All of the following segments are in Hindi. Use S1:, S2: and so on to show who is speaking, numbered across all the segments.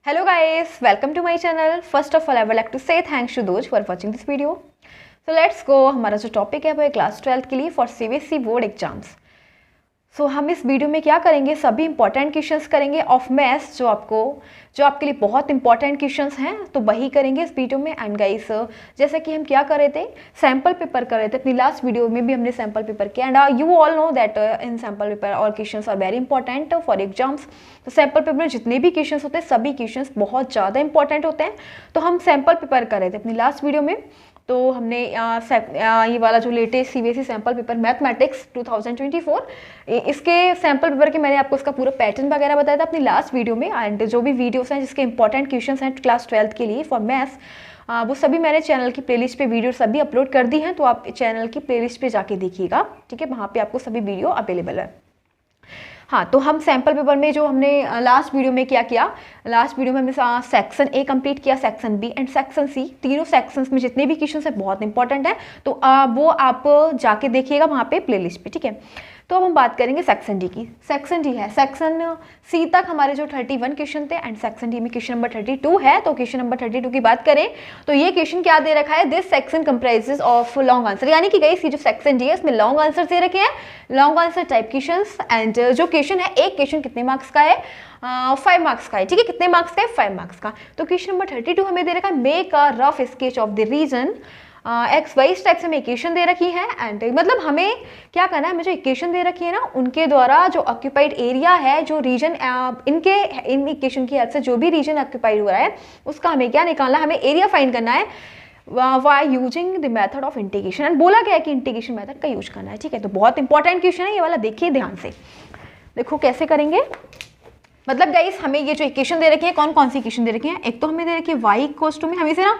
S1: Hello guys, welcome to my channel. First of all, I would like to say thanks to those who are watching this video. So let's go. हमारा जो टॉपिक है वो है क्लास 12 के लिए फॉर सीबीएसई बोर्ड एग्जाम्स. सो हम इस वीडियो में क्या करेंगे, सभी इंपॉर्टेंट क्वेश्चंस करेंगे ऑफ मैथ्स जो आपके लिए बहुत इंपॉर्टेंट क्वेश्चंस हैं, तो वही करेंगे इस वीडियो में. एंड गाइस, जैसे कि हम क्या कर रहे थे, सैम्पल पेपर कर रहे थे. अपनी लास्ट वीडियो में भी हमने सैम्पल पेपर किया. And you all know that in sample paper all questions are very important for exams. तो सैम्पल पेपर में जितने भी क्वेश्चंस होते हैं सभी क्वेश्चंस बहुत ज़्यादा इंपॉर्टेंट होते हैं. तो हम सैम्पल पेपर कर रहे थे अपनी लास्ट वीडियो में. तो हमने ये वाला जो latest CBSE sample paper mathematics 2024, इसके सैम्पल पेपर के मैंने आपको इसका पूरा पैटर्न वगैरह बताया था अपनी लास्ट वीडियो में. एंड जो भी वीडियोस हैं जिसके इंपॉर्टेंट क्वेश्चंस हैं क्लास 12 के लिए फॉर मैथ्स, वो सभी मैंने चैनल की प्लेलिस्ट पे वीडियो सभी अपलोड कर दी हैं. तो आप चैनल की प्लेलिस्ट पे जाके देखिएगा, ठीक है, वहाँ पे आपको सभी वीडियो अवेलेबल है. हाँ, तो हम सैम्पल पेपर में जो हमने लास्ट वीडियो में क्या किया, लास्ट वीडियो में हमने सेक्शन ए कंप्लीट किया, section B and section C. तीनों सेक्शंस में जितने भी क्वेश्चन है बहुत इंपॉर्टेंट है. तो वो आप जाके देखिएगा वहाँ पे प्लेलिस्ट पे, ठीक है. तो अब हम बात करेंगे सेक्शन डी की. सेक्शन डी है, सेक्शन सी तक हमारे जो 31 क्वेश्चन थे एंड सेक्शन डी में क्वेश्चन नंबर 32 है. तो क्वेश्चन नंबर 32 की बात करें तो ये क्वेश्चन क्या दे रखा है, this section comprises of long answer. यानी कि गाइस ये जो सेक्शन डी है इसमें लॉन्ग आंसर दे रखे हैं, long answer type questions. And जो क्वेश्चन है, एक क्वेश्चन कितने मार्क्स का है, 5 मार्क्स का है, ठीक है. कितने मार्क्स का है, 5 मार्क्स का. तो क्वेश्चन नंबर 32 हमें दे रखा है, make a rough sketch of the region x y. इस टाइप से हमें इक्वेशन दे रखी है. एंड मतलब हमें क्या करना है, हमें जो इक्वेशन दे रखी है ना, उनके द्वारा जो ऑक्यूपाइड एरिया है, जो रीजन इन इक्वेशन की हेल्प से जो भी रीजन ऑक्यूपाइड हो रहा है उसका हमें क्या निकालना है, हमें एरिया फाइंड करना है y using the method of integration. And बोला गया है कि इंटीग्रेशन मेथड का यूज करना है, ठीक है. तो बहुत इंपॉर्टेंट क्वेश्चन है ये वाला, देखिए ध्यान से. देखो कैसे करेंगे, मतलब गाइस हमें ये जो इक्वेशन दे रखी है, कौन कौन सी इक्वेशन दे रखी है. एक तो हमें दे रखी है y इक्वल्स टू में हमें से ना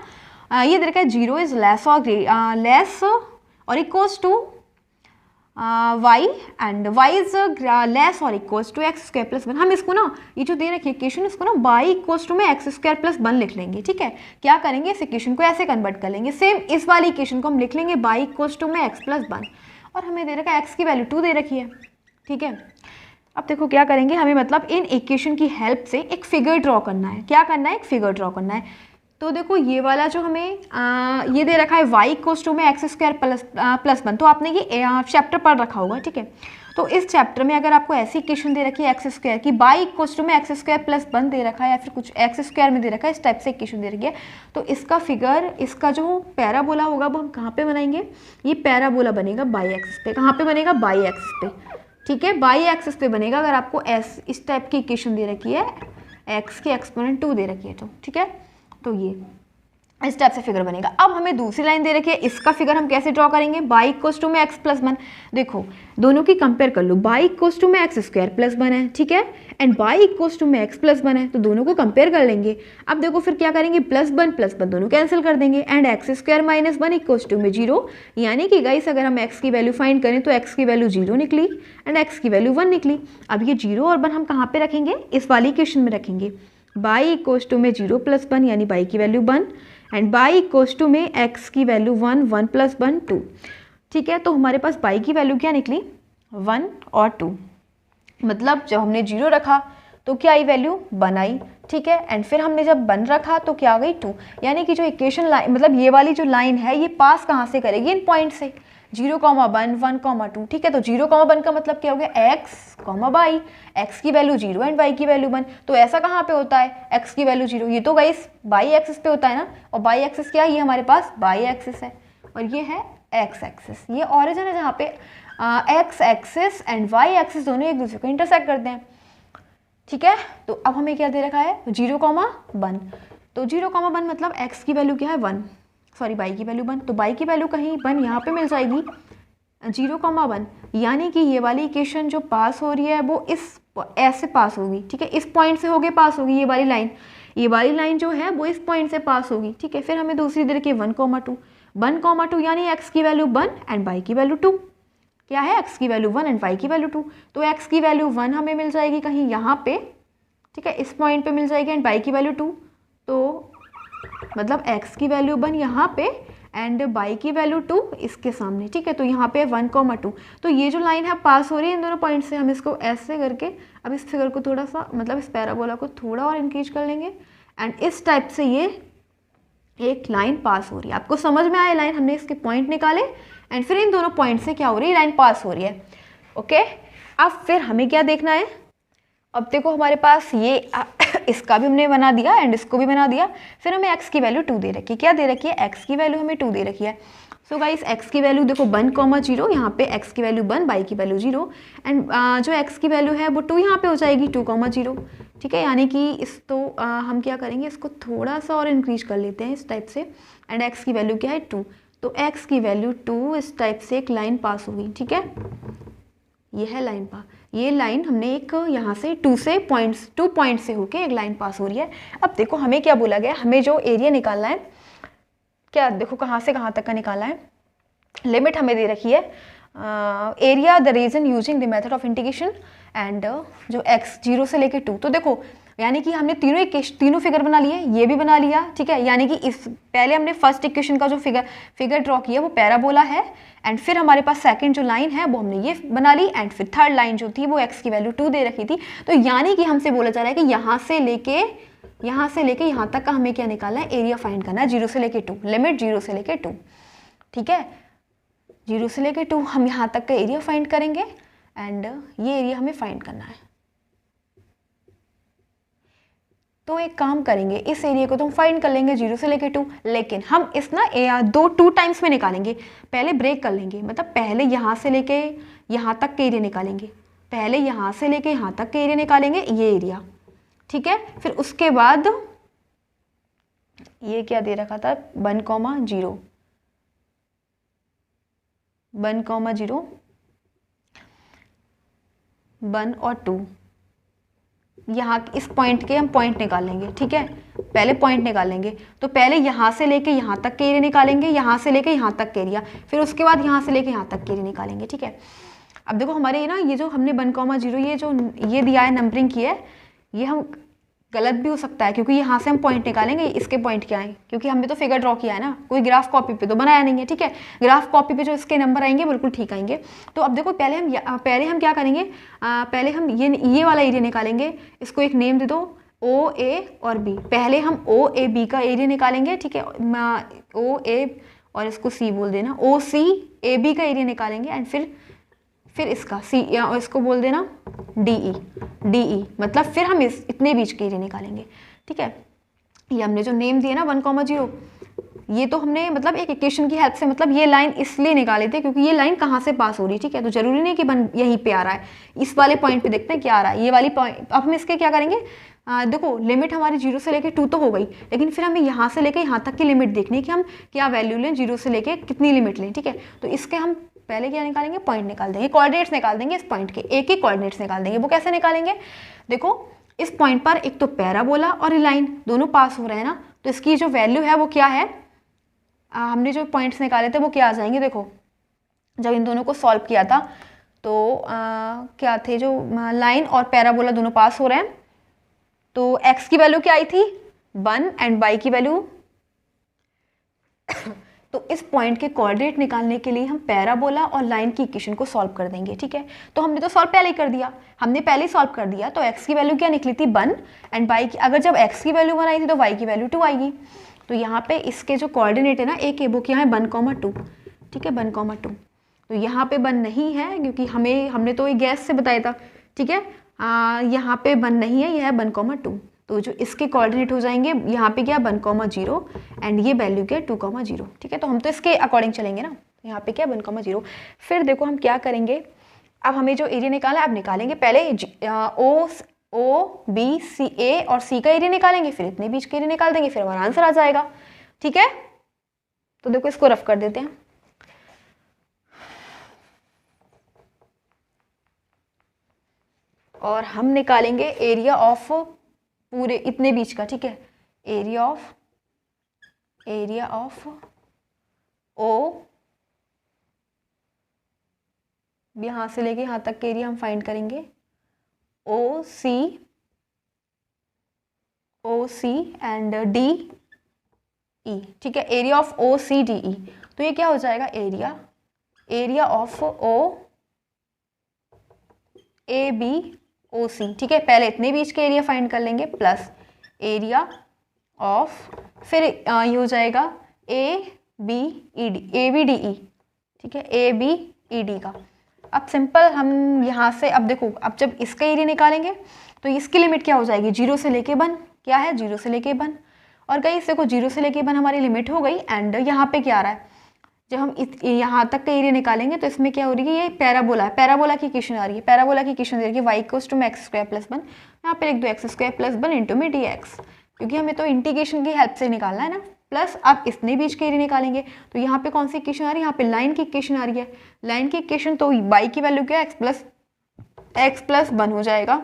S1: ये दे रखा है 0 इज लेस और equals to y and y is less और equals to x square plus 1. हम इसको ना, ये जो दे रखी है इक्वेशन, इसको ना y इक्वल्स टू में एक्स स्क्वायर प्लस 1 लिख लेंगे, ठीक है. क्या करेंगे, इस इक्वेशन को ऐसे कन्वर्ट कर लेंगे. सेम इस वाली इक्वेशन को हम लिख लेंगे y इक्वल्स टू में एक्स प्लस 1. और हमें दे रखा है x की वैल्यू 2 दे रखी है, ठीक है. अब देखो क्या करेंगे, हमें मतलब इन इक्वेशन की हेल्प से एक फिगर ड्रॉ करना है. क्या करना है, एक फिगर ड्रॉ करना है. तो देखो ये वाला जो हमें ये दे रखा है y इक्वल्स टू में एक्स स्क्वायर प्लस 1. तो आपने ये चैप्टर पढ़ रखा होगा, ठीक है. तो इस चैप्टर में अगर आपको ऐसी इक्वेशन दे रखी है एक्स स्क्वायर की, y इक्वल्स टू में एक्स स्क्वायर प्लस 1 दे रखा है, या फिर कुछ एक्स स्क्वायर में दे रखा है, इस टाइप से इक्वेशन दे रखी है, तो इसका फिगर, इसका जो पैराबोला होगा वो हम कहाँ पे बनाएंगे, ये पैराबोला बनेगा बाई एक्सिस पे. कहाँ पे बनेगा, बाई एक्सिस पे, ठीक है. बाई एक्सिस पे बनेगा अगर आपको इस टाइप की इक्वेशन दे रखी है, x की एक्सपोनेंट 2 दे रखी है, तो ठीक है. तो ये इस टाइप से फिगर बनेगा. अब हमें दूसरी लाइन दे रखी है, इसका फिगर हम कैसे ड्रॉ करेंगे, y इक्वल्स टू में x प्लस 1. देखो दोनों की कंपेयर कर लो, y इक्वल्स टू में एक्स स्क्वायर प्लस 1 है, ठीक है, एंड y इक्वल्स टू में x प्लस 1 है. तो दोनों को कंपेयर कर लेंगे. अब देखो फिर क्या करेंगे, प्लस 1 दोनों कैंसिल कर देंगे. And x square minus 1 equals to में 0. यानी कि गाइस अगर हम x की वैल्यू फाइंड करें तो x की वैल्यू 0 निकली एंड x की वैल्यू 1 निकली. अब ये 0 और 1 हम कहाँ पे रखेंगे, इस वाली इक्वेशन में रखेंगे. y इक्वल्स टू में 0 प्लस 1 यानी y की value 1 and y equals to में x की वैल्यू 1 प्लस 1 2, ठीक है. तो हमारे पास y की वैल्यू क्या निकली, 1 और 2. मतलब जब हमने 0 रखा तो क्या आई वैल्यू, 1 आई, ठीक है. एंड फिर हमने जब 1 रखा तो क्या आ गई, 2. यानी कि जो इक्वेशन लाइन, मतलब ये वाली जो लाइन है ये पास कहाँ से करेगी, इन पॉइंट से, 0, 1, 1, 2, ठीक है. तो 0, 1 का मतलब क्या हो गया, x, y, x की वैल्यू 0 एंड y की वैल्यू 1. तो ऐसा कहाँ पे होता है, x की वैल्यू 0, ये तो गाइस बाई एक्सिस पे होता है ना. और बाई एक्सिस क्या है, ये हमारे पास बाई एक्सिस है और ये है x एक्सिस. ये ऑरिजिन है जहाँ पे x axis and y axis दोनों एक दूसरे को इंटरसेक्ट करते हैं, ठीक है. तो अब हमें क्या दे रखा है, 0, 1. तो 0, 1 मतलब x की वैल्यू क्या है, 1, सॉरी y की वैल्यू 1. तो y की वैल्यू कहीं 1 यहाँ पे मिल जाएगी, 0, 1. यानी कि ये वाली इक्वेशन जो पास हो रही है वो इस ऐसे पास होगी, ठीक है. इस पॉइंट से होके पास होगी ये वाली लाइन जो है वो इस पॉइंट से पास होगी, ठीक है. फिर हमें दूसरी दे रखी है 1, 2 यानी x की वैल्यू 1 एंड y की वैल्यू 2. क्या है, x की वैल्यू 1 एंड y की वैल्यू 2. तो x की वैल्यू 1 हमें मिल जाएगी कहीं यहाँ पे, ठीक है, इस पॉइंट पे मिल जाएगी, एंड y की वैल्यू 2. तो मतलब x की वैल्यू 1 यहाँ पे एंड बाई की वैल्यू 2 इसके सामने, ठीक है। तो यहाँ पे 1,2। तो ये जो लाइन है पास हो रही है इन दोनों पॉइंट से, हम इसको ऐसे करके अब इस फिगर को थोड़ा सा मतलब इस पैराबोला को थोड़ा और इंक्रीज कर लेंगे एंड इस टाइप से ये एक लाइन पास हो रही है। आपको समझ में आया लाइन, हमने इसके पॉइंट निकाले एंड फिर इन दोनों पॉइंट से क्या हो रही है, लाइन पास हो रही है। ओके, अब फिर हमें क्या देखना है, अब देखो हमारे पास ये इसका भी हमने बना दिया एंड इसको भी बना दिया। फिर हमें x की वैल्यू 2 दे रखी है। क्या दे रखी है, x की वैल्यू हमें 2 दे रखी है। सो गाइस x की वैल्यू देखो 1,0, यहाँ पे x की वैल्यू 1, y की वैल्यू 0 एंड जो x की वैल्यू है वो 2 यहाँ पे हो जाएगी 2,0, ठीक है। यानी कि इस तो हम क्या करेंगे, इसको थोड़ा सा और इंक्रीज कर लेते हैं इस टाइप से एंड x की वैल्यू क्या है 2। तो x की वैल्यू 2 इस टाइप से एक लाइन पास हो गई, ठीक है। ये है लाइन पास, ये लाइन हमने एक यहाँ से 2 पॉइंट से होके एक लाइन पास हो रही है। अब देखो हमें क्या बोला गया, हमें जो एरिया निकालना है, क्या देखो कहाँ से कहाँ तक का निकालना है। लिमिट हमें दे रखी है area the region using the method of integration and जो x 0 से लेके 2। तो देखो यानी कि हमने तीनों फिगर बना लिए, ये भी बना लिया, ठीक है। यानी कि इस पहले हमने फर्स्ट इक्वेशन का जो फिगर ड्रॉ किया वो पैराबोला है एंड फिर हमारे पास सेकंड जो लाइन है वो हमने ये बना ली एंड फिर थर्ड लाइन जो थी वो x की वैल्यू 2 दे रखी थी। तो यानी कि हमसे बोला जा रहा है कि यहाँ से लेके यहाँ तक का हमें क्या निकालना है, एरिया फाइंड करना है 0 से लेके 2, लिमिट 0 से लेके 2, ठीक है। 0 से लेके 2 हम यहाँ तक का एरिया फाइंड करेंगे एंड ये एरिया हमें फाइंड करना है। तो एक काम करेंगे, इस एरिया को तो हम फाइंड कर लेंगे 0 से लेके 2, लेकिन हम इस ना 2 टाइम्स में निकालेंगे। पहले ब्रेक कर लेंगे, मतलब पहले यहाँ से लेके यहाँ तक के एरिया निकालेंगे, पहले यहाँ से लेके यहाँ तक के एरिया निकालेंगे, ये एरिया, ठीक है। फिर उसके बाद ये क्या दे रखा था 1,0, 1,0, 1 और 2, यहाँ इस पॉइंट के हम पॉइंट निकालेंगे, ठीक है। पहले पॉइंट निकालेंगे, तो पहले यहाँ से लेके यहाँ तक के एरिया निकालेंगे, यहाँ से लेके यहाँ तक के एरिया, फिर उसके बाद यहाँ से लेके यहाँ तक के एरिया निकालेंगे, ठीक है। अब देखो हमारे ना ये जो हमने 1,0 ये जो ये दिया है नंबरिंग की है, ये हम गलत भी हो सकता है क्योंकि यहाँ से हम पॉइंट निकालेंगे, इसके पॉइंट क्या है, क्योंकि हमने तो फिगर ड्रॉ किया है ना, कोई ग्राफ कॉपी पे तो बनाया नहीं है, ठीक है। ग्राफ कॉपी पे जो इसके नंबर आएंगे बिल्कुल ठीक आएंगे। तो अब देखो पहले हम क्या करेंगे, पहले हम ये वाला एरिया निकालेंगे, इसको एक नेम दे दो ओ ए और बी। पहले हम ओ ए बी का एरिया निकालेंगे, ठीक है, ओ ए और इसको सी बोल देना, ओ सी ए बी का एरिया निकालेंगे एंड फिर इसका सी या इसको बोल देना डी ई, मतलब फिर हम इतने बीच के एरिया निकालेंगे, ठीक है। ये हमने जो नेम दिया ना 1,0, ये तो हमने मतलब एक इक्वेशन की हेल्प से मतलब ये लाइन इसलिए निकाले थे क्योंकि ये लाइन कहाँ से पास हो रही है, ठीक है। तो जरूरी नहीं कि यहीं पे आ रहा है, इस वाले पॉइंट पे देखते हैं क्या आ रहा है, ये वाली पॉइंट। अब हम इसके क्या करेंगे, देखो लिमिट हमारी 0 से लेके 2 तो हो गई, लेकिन फिर हमें यहाँ से लेके यहाँ तक की लिमिट देखनी है कि हम क्या वैल्यू लें, 0 से लेके कितनी लिमिट लें, ठीक है। तो इसके हम पहले क्या निकालेंगे, पॉइंट निकाल देंगे, कोऑर्डिनेट्स निकाल देंगे इस पॉइंट के, एक ही कोऑर्डिनेट्स निकाल देंगे। वो कैसे निकालेंगे, देखो इस पॉइंट पर एक तो पैराबोला और लाइन दोनों पास हो रहे हैं ना, तो इसकी जो वैल्यू है वो क्या है, हमने जो पॉइंट्स निकाले थे वो क्या आ जाएंगे। देखो जब इन दोनों को सॉल्व किया था तो क्या थे, जो लाइन और पैराबोला दोनों पास हो रहे हैं, तो x की वैल्यू क्या आई थी 1 एंड y की वैल्यू तो इस पॉइंट के कोऑर्डिनेट निकालने के लिए हम पैराबोला और लाइन की इक्वेशन को सॉल्व कर देंगे, ठीक है। तो हमने तो सॉल्व पहले ही कर दिया, हमने पहले ही सॉल्व कर दिया, तो x की वैल्यू क्या निकली थी 1 एंड y की, अगर जब x की वैल्यू 1 आई थी तो y की वैल्यू 2 आएगी। तो यहाँ पे इसके जो कोऑर्डिनेट है ना, एक वो क्या है 1,2, ठीक है 1,2। तो यहाँ पे 1 नहीं है क्योंकि हमने तो ये गैस से बताया था, ठीक है। यहाँ पे 1 नहीं है, यह है 1,2। तो जो इसके कोऑर्डिनेट हो जाएंगे यहाँ पे क्या 1,0 एंड ये वैल्यू क्या 2,0, ठीक है। तो हम तो इसके अकॉर्डिंग चलेंगे ना, यहाँ पे क्या 1,0। फिर देखो हम क्या करेंगे, अब हमें जो एरिया निकाला अब निकालेंगे, पहले ओ बी सी ए और सी का एरिया निकालेंगे, फिर इतने बीच के एरिया निकाल देंगे, फिर हमारा आंसर आ जाएगा, ठीक है। तो देखो इसको रफ कर देते हैं, और हम निकालेंगे एरिया ऑफ पूरे इतने बीच का, ठीक है। एरिया ऑफ ओ, यहाँ से लेके यहाँ तक के एरिया हम फाइंड करेंगे, ओ सी एंड डी ई, ठीक है, area of O C D E. तो ये क्या हो जाएगा, area of O A B O C, ठीक है। पहले इतने बीच के एरिया फाइंड कर लेंगे प्लस एरिया ऑफ, फिर ये हो जाएगा A B E D, A B D E, ठीक है, ए बी ई डी का। अब सिंपल हम यहाँ से, अब देखो, अब जब इसका एरिया निकालेंगे तो इसकी लिमिट क्या हो जाएगी, 0 से लेके 1, क्या है 0 से लेके 1। और गाइस देखो 0 से लेके 1 हमारी लिमिट हो गई। एंड यहाँ पे क्या आ रहा है, जब हम यहाँ तक का एरिया निकालेंगे तो इसमें क्या हो रही है, ये पैराबोला है, पैराबोला की इक्वेशन आ रही है, पैराबोला की इक्वेशन दे रही है y equals to x square plus 1, यहाँ पे लिख दो एक्स स्क्वायर प्लस 1 इंटू में डी एक्स, क्योंकि हमें तो इंटीग्रेशन की हेल्प से निकालना है ना। प्लस आप इतने बीच के एरिया निकालेंगे तो यहाँ पे कौन सी इक्वेशन आ रही है, यहाँ पे लाइन की इक्वेशन आ रही है, लाइन की इक्वेशन, तो y की वैल्यू क्या है, एक्स प्लस 1 हो जाएगा,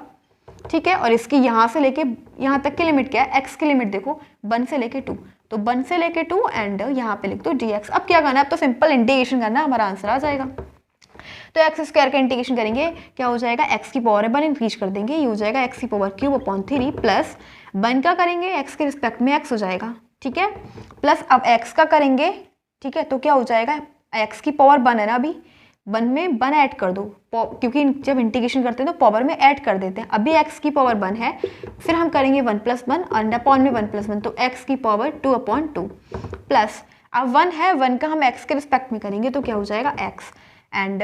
S1: ठीक है। और इसकी यहाँ से लेके यहाँ तक की लिमिट क्या है, x की लिमिट देखो 1 से लेके 2, तो 1 से लेके 2 एंड यहाँ पे लिख दो dx। अब क्या करना है, अब तो सिंपल इंटीग्रेशन करना है, हमारा आंसर आ जाएगा। तो एक्स स्क्वायर का इंटीग्रेशन करेंगे, क्या हो जाएगा, एक्स की पावर 1 इंक्रीज कर देंगे, ये हो जाएगा एक्स की पावर क्यूब अपॉन 3 प्लस 1 का करेंगे एक्स के रिस्पेक्ट में एक्स हो जाएगा, ठीक है, प्लस अब एक्स का करेंगे, ठीक है, तो क्या हो जाएगा, एक्स की पावर 1 है ना, अभी 1 में 1 ऐड कर दो, क्योंकि जब इंटीग्रेशन करते हैं तो पावर में ऐड कर देते हैं। अभी एक्स की पावर 1 है, फिर हम करेंगे 1 प्लस 1 अंड अपॉन में 1 प्लस 1, तो एक्स की पावर 2 अपॉन 2 प्लस अब 1 है, 1 का हम एक्स के रिस्पेक्ट में करेंगे तो क्या हो जाएगा एक्स। एंड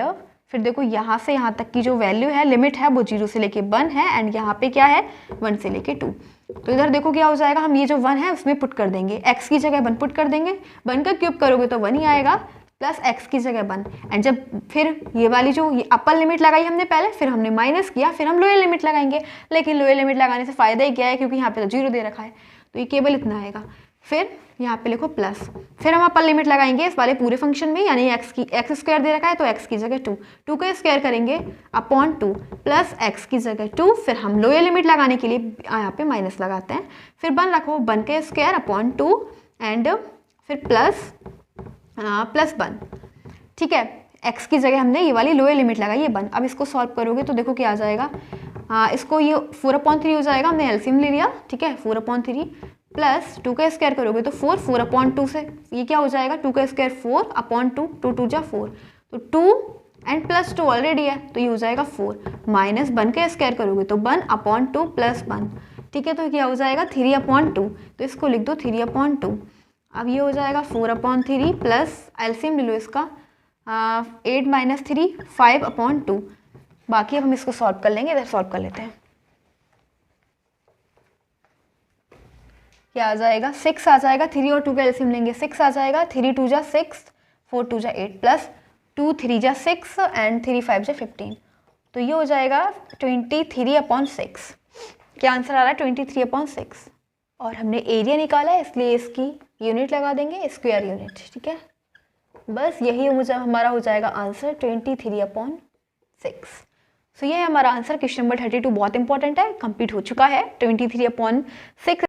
S1: फिर देखो यहाँ से यहाँ तक की जो वैल्यू है, लिमिट है, वो 0 से लेके 1 है, एंड यहाँ पे क्या है 1 से लेके 2। तो इधर देखो क्या हो जाएगा, हम ये जो 1 है उसमें पुट कर देंगे, x की जगह 1 पुट कर देंगे, 1 का क्यूब करोगे तो 1 ही आएगा, प्लस x की जगह 1। एंड जब फिर ये वाली जो ये अपर लिमिट लगाई हमने पहले, फिर हमने माइनस किया, फिर हम लोअर लिमिट लगाएंगे, लेकिन लोअर लिमिट लगाने से फ़ायदा ही क्या है, क्योंकि यहाँ पे तो 0 दे रखा है, तो ये केवल इतना आएगा। फिर यहाँ पे लिखो प्लस, फिर हम अपर लिमिट लगाएंगे इस वाले पूरे फंक्शन में, यानी एक्स स्क्वायर दे रखा है तो x की जगह 2 का स्क्वायर करेंगे अपॉन 2 प्लस x की जगह 2, फिर हम लोअर लिमिट लगाने के लिए यहाँ पे माइनस लगाते हैं, फिर 1 रखो 1 का स्क्वायर अपॉन 2 एंड फिर प्लस 1, ठीक है। x की जगह हमने ये वाली लोअर लिमिट लगाई है 1। अब इसको सॉल्व करोगे तो देखो क्या आ जाएगा, इसको ये 4/3 हो जाएगा, हमने एलसीएम ले लिया, ठीक है, 4/3 प्लस 2 का स्क्वायर करोगे तो 4/2 से ये क्या हो जाएगा, 2 का स्क्वायर 4/2, 2 2 जा 4, तो 2 एंड प्लस 2 ऑलरेडी है तो ये हो जाएगा 4, माइनस 1 का स्क्वायर करोगे तो 1/2 प्लस 1, ठीक है, तो क्या हो जाएगा 3/2, तो इसको लिख दो 3/2। अब ये हो जाएगा 4/3 प्लस एलसीएम ले लो इसका 8 - 3 5/2। बाकी अब हम इसको सॉल्व कर लेंगे, इधर सॉल्व कर लेते हैं। क्या आ जाएगा 6 आ जाएगा, 3 और 2 का एलसीएम लेंगे 6 आ जाएगा, 3 2 जा 6, 4 2 जा 8 प्लस 2 3 जा 6 एंड 3 5 जा 15, तो ये हो जाएगा 23/6। क्या आंसर आ रहा है 23/6। और हमने एरिया निकाला है इसलिए इसकी यूनिट लगा देंगे स्क्वायर यूनिट, ठीक है, बस यही हमारा हो जाएगा आंसर 23/6। सो ये हमारा आंसर क्वेश्चन नंबर 32 बहुत इंपॉर्टेंट है, कंप्लीट हो चुका है 23/6।